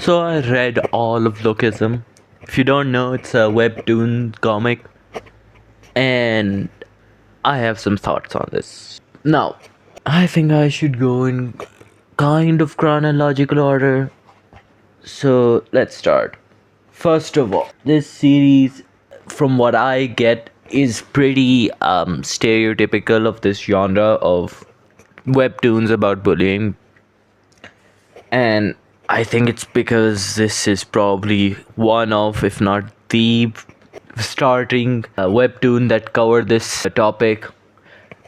So I read all of Lookism. If you don't know, it's a webtoon comic, and I have some thoughts on this. Now, I think I should go in kind of chronological order. So let's start. First of all, this series, from what I get, is pretty stereotypical of this genre of webtoons about bullying. And I think it's because this is probably one of, if not the starting webtoon that covered this topic.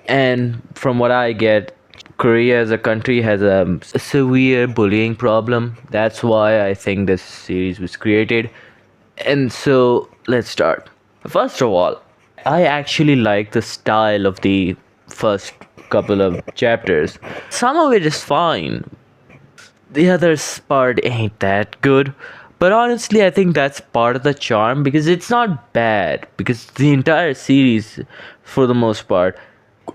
And from what I get, Korea as a country has a severe bullying problem. That's why I think this series was created. And so let's start. First of all, I actually like the style of the first couple of chapters. Some of it is fine, the other part ain't that good. But honestly, I think that's part of the charm because it's not bad. Because the entire series, for the most part,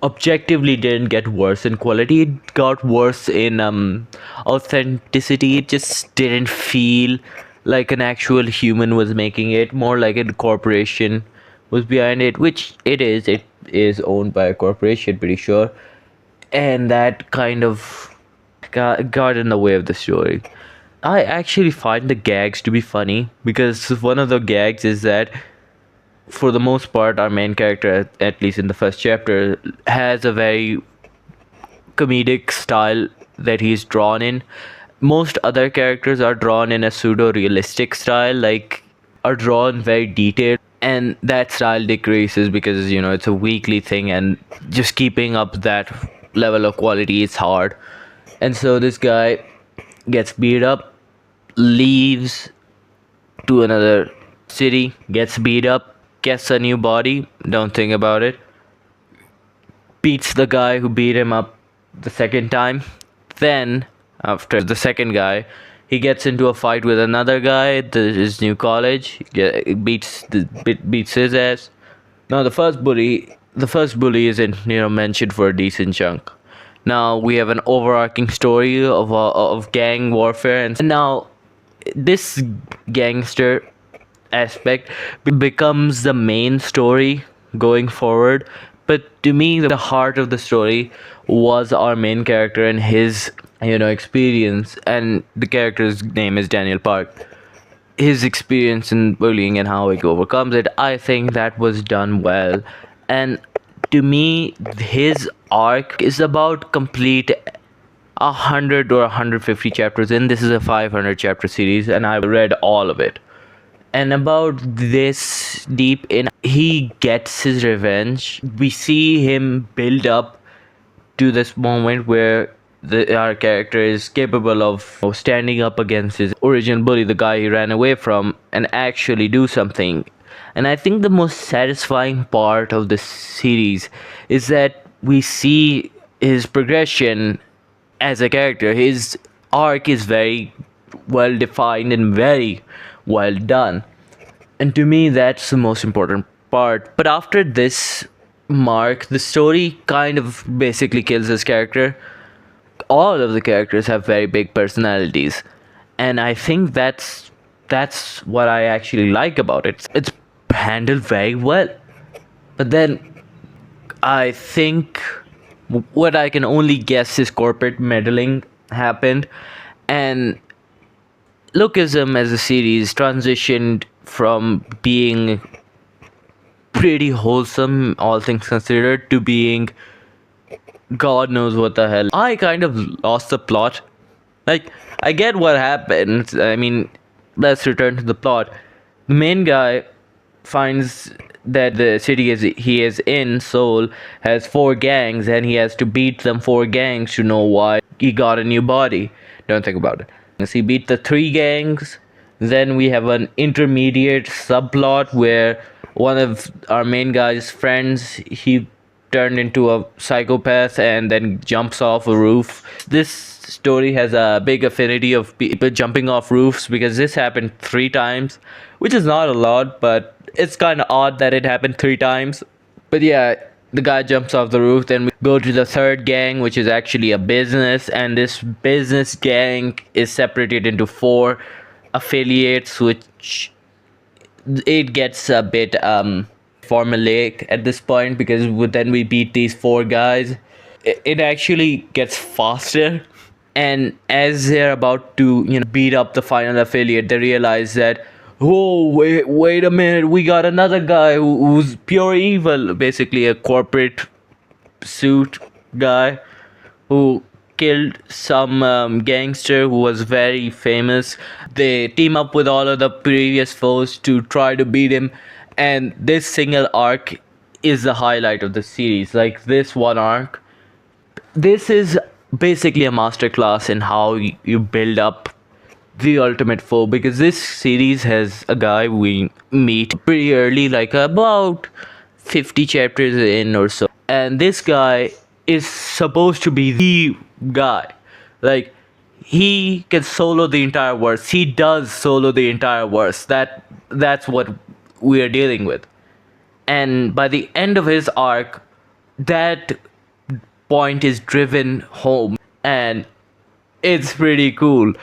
objectively didn't get worse in quality. It got worse in authenticity. It just didn't feel like an actual human was making it. More like a corporation was behind it, which it is. It is owned by a corporation, pretty sure. And that kind of got in the way of the story. I actually find the gags to be funny because one of the gags is that, for the most part, our main character, at least in the first chapter, has a very comedic style that he's drawn in. Most other characters are drawn in a pseudo realistic style, like, are drawn very detailed, and that style decreases because it's a weekly thing, and just keeping up that level of quality is hard. And so this guy gets beat up, leaves to another city, gets beat up, gets a new body, don't think about it, beats the guy who beat him up the second time. Then, after the second guy, he gets into a fight with another guy at his new college, beats his ass. Now the first bully isn't mentioned for a decent chunk. Now we have an overarching story of gang warfare, and now this gangster aspect becomes the main story going forward. But to me, the heart of the story was our main character and his experience, and the character's name is Daniel Park. His experience in bullying and how he overcomes it, I think that was done well. And to me, his arc is about complete 100 or 150 chapters in. This is a 500 chapter series, and I read all of it. And about this deep in, he gets his revenge. We see him build up to this moment where our character is capable of standing up against his original bully, the guy he ran away from, and actually do something. And I think the most satisfying part of this series is that we see his progression as a character. His arc is very well defined and very well done. And to me, that's the most important part. But after this mark, the story kind of basically kills his character. All of the characters have very big personalities. And I think that's what I actually like about it. It's handled very well. But then I think what I can only guess is corporate meddling happened, and Lookism as a series transitioned from being pretty wholesome, all things considered, to being God knows what the hell. I kind of lost the plot. Like, I get what happened. I mean, let's return to the plot. The main guy finds that the city he is in, Seoul, has 4 gangs, and he has to beat them 4 gangs to know why he got a new body. Don't think about it. As he beat the 3 gangs, then we have an intermediate subplot where one of our main guy's friends, he turned into a psychopath and then jumps off a roof. This story has a big affinity of people jumping off roofs because this happened 3 times, which is not a lot, but it's kind of odd that it happened 3 times. But yeah, the guy jumps off the roof. Then we go to the third gang, which is actually a business, and this business gang is separated into 4 affiliates, which it gets a bit formulaic at this point because then we beat these four guys. It actually gets faster, and as they're about to beat up the final affiliate, they realize that, oh, wait a minute, we got another guy who's pure evil, basically a corporate suit guy who killed some gangster who was very famous. They team up with all of the previous foes to try to beat him, and this single arc is the highlight of the series. Like, this one arc, this is basically a masterclass in how you build up the ultimate foe, because this series has a guy we meet pretty early, like about 50 chapters in or so, and this guy is supposed to be the guy. Like, he can solo the entire verse. He does solo the entire verse. That's what we are dealing with. And by the end of his arc, that point is driven home, and it's pretty cool.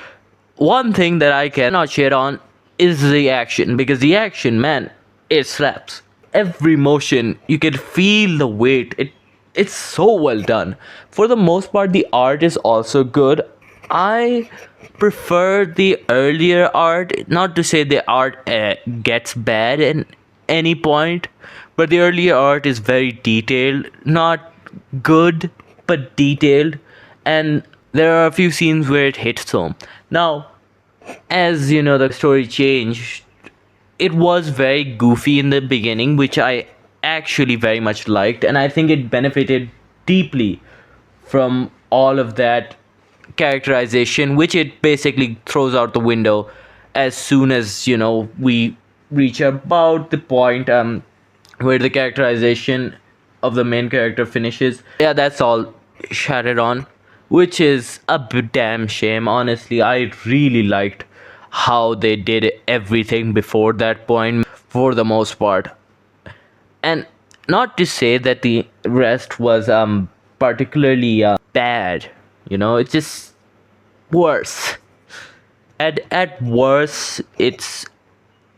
One thing that I cannot share on is the action, because the action, man, it slaps. Every motion, you can feel the weight. It's so well done. For the most part, the art is also good. I prefer the earlier art. Not to say the art gets bad at any point, but the earlier art is very detailed. Not good, but detailed. And there are a few scenes where it hits home. Now, as you know, the story changed. It was very goofy in the beginning, which I actually very much liked, and I think it benefited deeply from all of that characterization, which it basically throws out the window as soon as we reach about the point where the characterization of the main character finishes. Yeah, that's all shattered on, which is a damn shame. Honestly, I really liked how they did everything before that point for the most part. And not to say that the rest was particularly bad, it's just worse. At worst, it's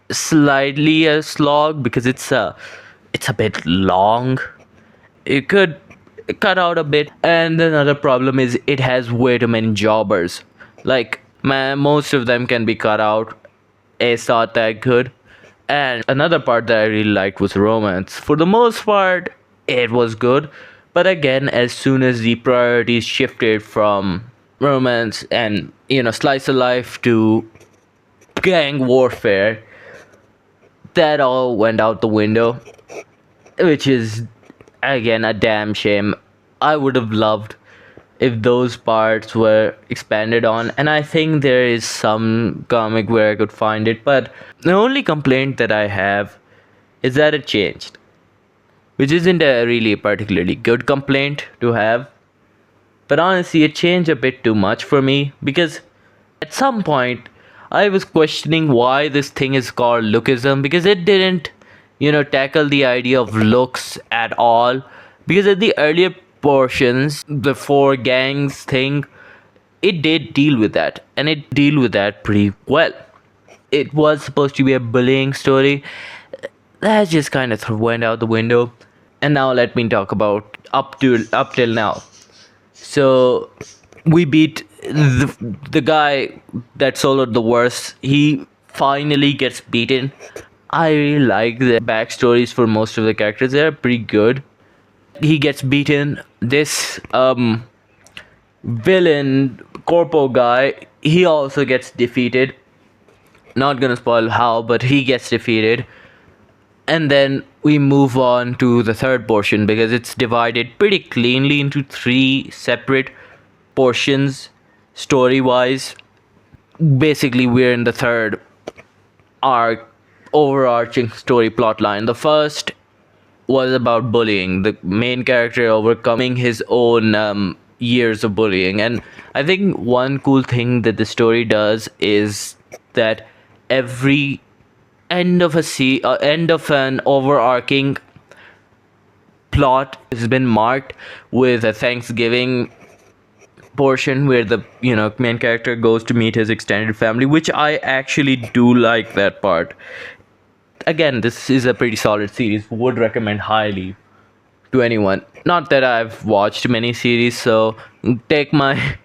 slightly a slog because it's a bit long. It could cut out a bit. And another problem is it has way too many jobbers. Like, most of them can be cut out. It's not that good. And another part that I really liked was romance. For the most part, it was good. But again, as soon as the priorities shifted from romance and slice of life to gang warfare, that all went out the window, which is again a damn shame. I would have loved if those parts were expanded on, and I think there is some comic where I could find it, but the only complaint that I have is that it changed, which isn't a really particularly good complaint to have. But honestly, it changed a bit too much for me, because at some point I was questioning why this thing is called lookism, because it didn't tackle the idea of looks at all. Because at the earlier portions, the four gangs thing, it did deal with that, and it deal with that pretty well. It was supposed to be a bullying story that just kind of went out the window. And now let me talk about up till now. So we beat the guy that soloed the worst. He finally gets beaten. I really like the backstories for most of the characters. They're pretty good. He gets beaten. This villain corpo guy, he also gets defeated. Not gonna spoil how, but he gets defeated. And then we move on to the third portion, because it's divided pretty cleanly into three separate portions story wise. Basically, we're in the third arc, overarching story plotline. The first was about bullying, the main character overcoming his own years of bullying. And I think one cool thing that the story does is that every end of end of an overarching plot has been marked with a Thanksgiving portion where the main character goes to meet his extended family, which I actually do like that part. Again, this is a pretty solid series. Would recommend highly to anyone. Not that I've watched many series, so take my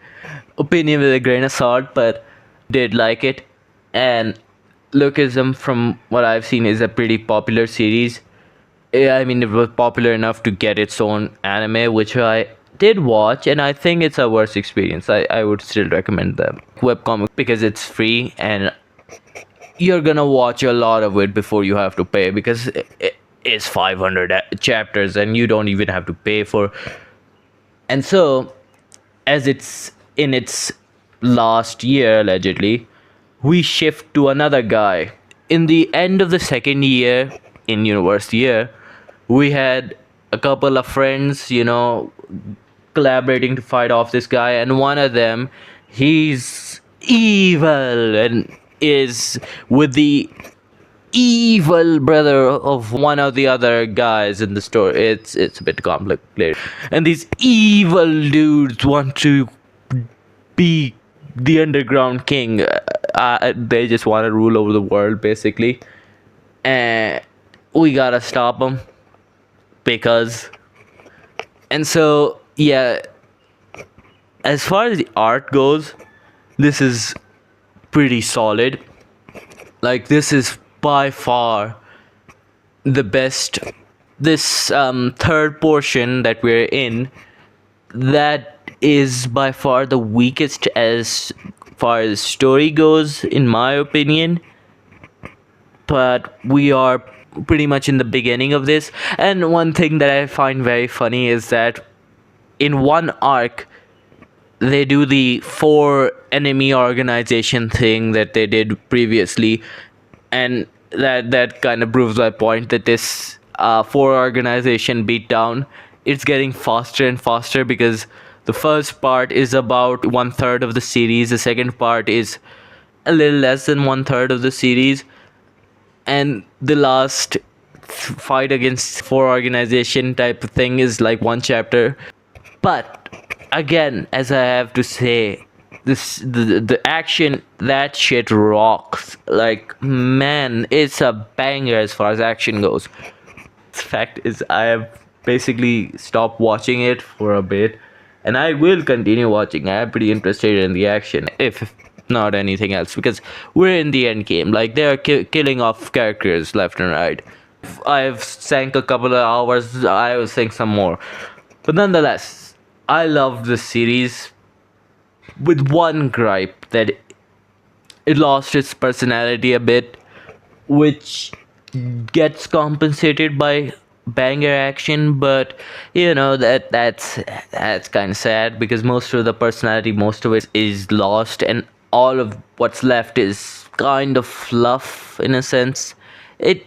opinion with a grain of salt, but did like it. And Lookism, from what I've seen, is a pretty popular series. Yeah, I mean, it was popular enough to get its own anime, which I did watch, and I think it's a worse experience. I would still recommend them webcomic because it's free, and you're gonna watch a lot of it before you have to pay, because it's 500 chapters and you don't even have to pay for. And so, as it's in its last year allegedly, we shift to another guy. In the end of the second year, in university year, we had a couple of friends, collaborating to fight off this guy, and one of them, he's evil and is with the evil brother of one of the other guys in the story. It's a bit complicated, and these evil dudes want to be the underground king. They just want to rule over the world, basically, and we gotta stop them because. And so, yeah, as far as the art goes, this is pretty solid. Like, this is by far the best. This third portion that we're in, that is by far the weakest as far as story goes, in my opinion. But we are pretty much in the beginning of this. And one thing that I find very funny is that in one arc, they do the four enemy organization thing that they did previously, and that kind of proves my point that this four organization beatdown, it's getting faster and faster, because the first part is about 1/3 of the series, the second part is a little less than 1/3 of the series, and the last fight against four organization type of thing is like one chapter. But again, as I have to say, the action, that shit rocks. Like, man, it's a banger as far as action goes. The fact is, I have basically stopped watching it for a bit, and I will continue watching. I am pretty interested in the action, if not anything else, because we're in the end game. Like, they are killing off characters left and right. I've sank a couple of hours. I will sink some more, but nonetheless, I love this series, with one gripe, that it lost its personality a bit, which gets compensated by banger action. But that's kind of sad, because most of the personality, most of it is lost, and all of what's left is kind of fluff in a sense. It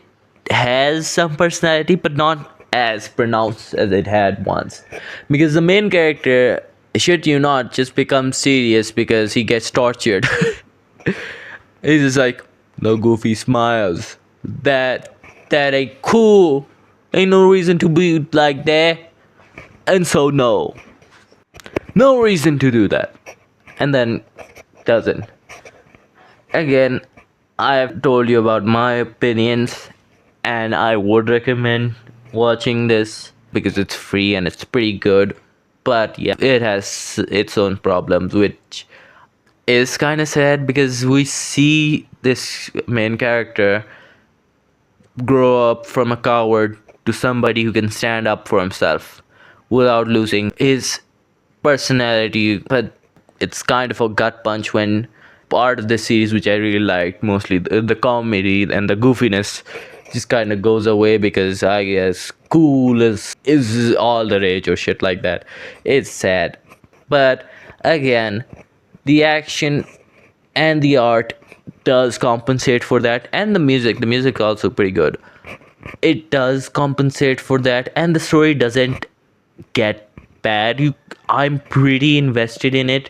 has some personality, but not as pronounced as it had once, because the main character, shit you not, just becomes serious because he gets tortured. He's just like, no goofy smiles, that ain't cool, ain't no reason to be like that. And so, no reason to do that. And then doesn't. Again, I have told you about my opinions, and I would recommend watching this because it's free and it's pretty good. But yeah, it has its own problems, which is kind of sad, because we see this main character grow up from a coward to somebody who can stand up for himself without losing his personality. But it's kind of a gut punch when part of the series, which I really liked, mostly the comedy and the goofiness, just kind of goes away, because I guess cool is all the rage or shit like that. It's sad. But again, the action and the art does compensate for that, and the music also pretty good. It does compensate for that, and the story doesn't get bad. I'm pretty invested in it,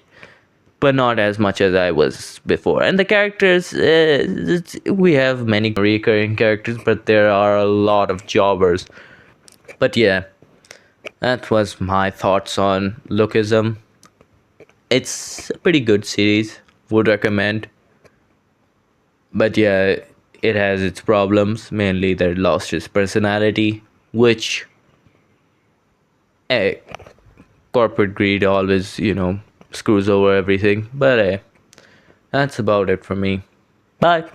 but not as much as I was before. And the characters, we have many recurring characters, but there are a lot of jobbers. But yeah, that was my thoughts on Lookism. It's a pretty good series. Would recommend. But yeah, it has its problems. Mainly that lost its personality, which eh, corporate greed always, screws over everything. But that's about it for me. Bye.